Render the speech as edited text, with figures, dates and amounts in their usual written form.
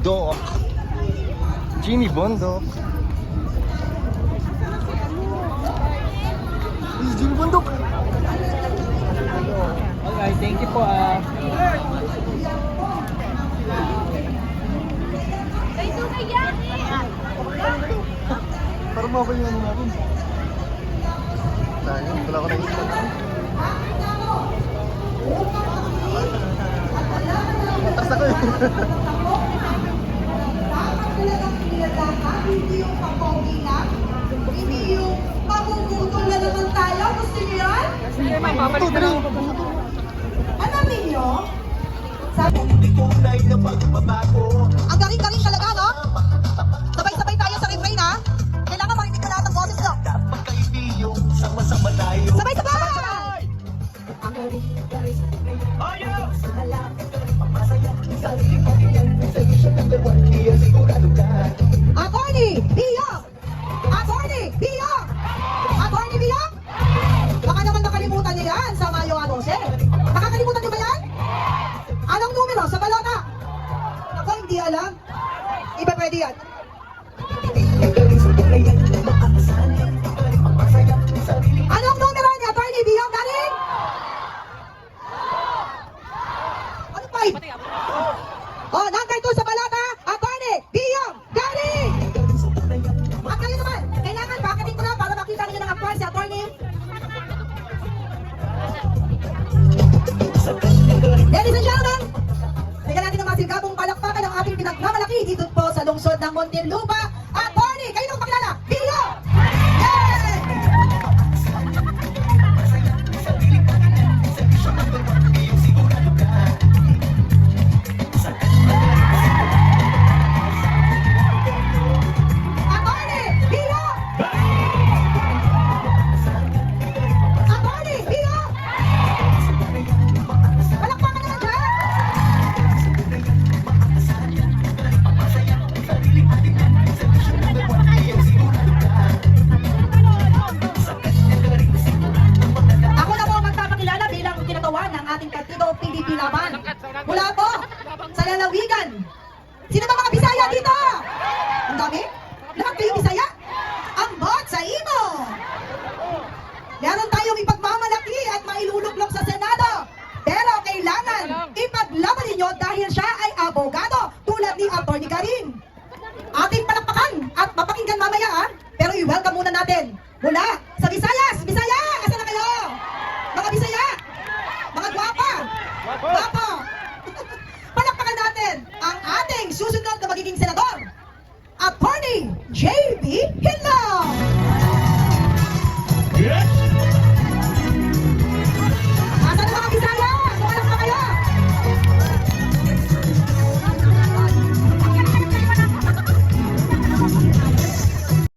Bondok. Jimmy Bondok. This is Jimmy Bondok. Alright, thank you po. Parang mabay yung ano natin. Sayang, wala ko naisip. Matras ako eh. Hindi yung papogi lang, hindi yung pamumutol na naman tayo. Gusto niyo yan? Sige, ma'am, babalik na lang ako. Alam ninyo, sabi, ang galing-galing talaga, no? Sabay-sabay tayo sa refrain, ha? Kailangan marinig ko lahat ng boses, no? Sabay-sabay! Attorney Biyok! Attorney Biyok! Attorney Biyok! Baka naman nakalimutan niyo yan sa Mayo 12. Nakakalimutan niyo ba yan? Anong numero sa balota? Ako hindi alam. Iba pwede yan. Anong numero ni Attorney Biyok galing? Ano pa? Oh, number 2 sa balota, Attorney Biyok galing! At kayo naman, kailangan bakatin ko na para makita niyo ng approach si Attorney. Ladies and gentlemen, bigyan natin ng masigabong palakpakan ang ating pinagmamalaki dito po sa lungsod ng Muntinlupa. Attorney, kayo nang pakilala, Biyok! Yay! Attorney Biyok! Attorney Biyok! Palakpakan naman dyan! Ako na po ang magpapakilala bilang kinagawan ng ating partido PDP Laban. Mula po sa lalawigan. Sino ba mga Bisaya dito? Ang dami? Lahat kayo Bisaya? Ang bot sa imo! Meron tayong ipagmamalaki at mailuluklok sa Senado. Pero kailangan ipaglaban ninyo dahil siya ay abogado tulad ni Atty. Karin. Ating palakpakan at mapakinggan mamaya ha. Pero i-welcome muna natin mula sa Visayas. Bisaya! Asa na kayo? Mga Bisaya! Mga gwapa! Gwapa! Palakpakan natin ang ating susunod na magiging senador, Atty. J.B. Hinlo! Yeah.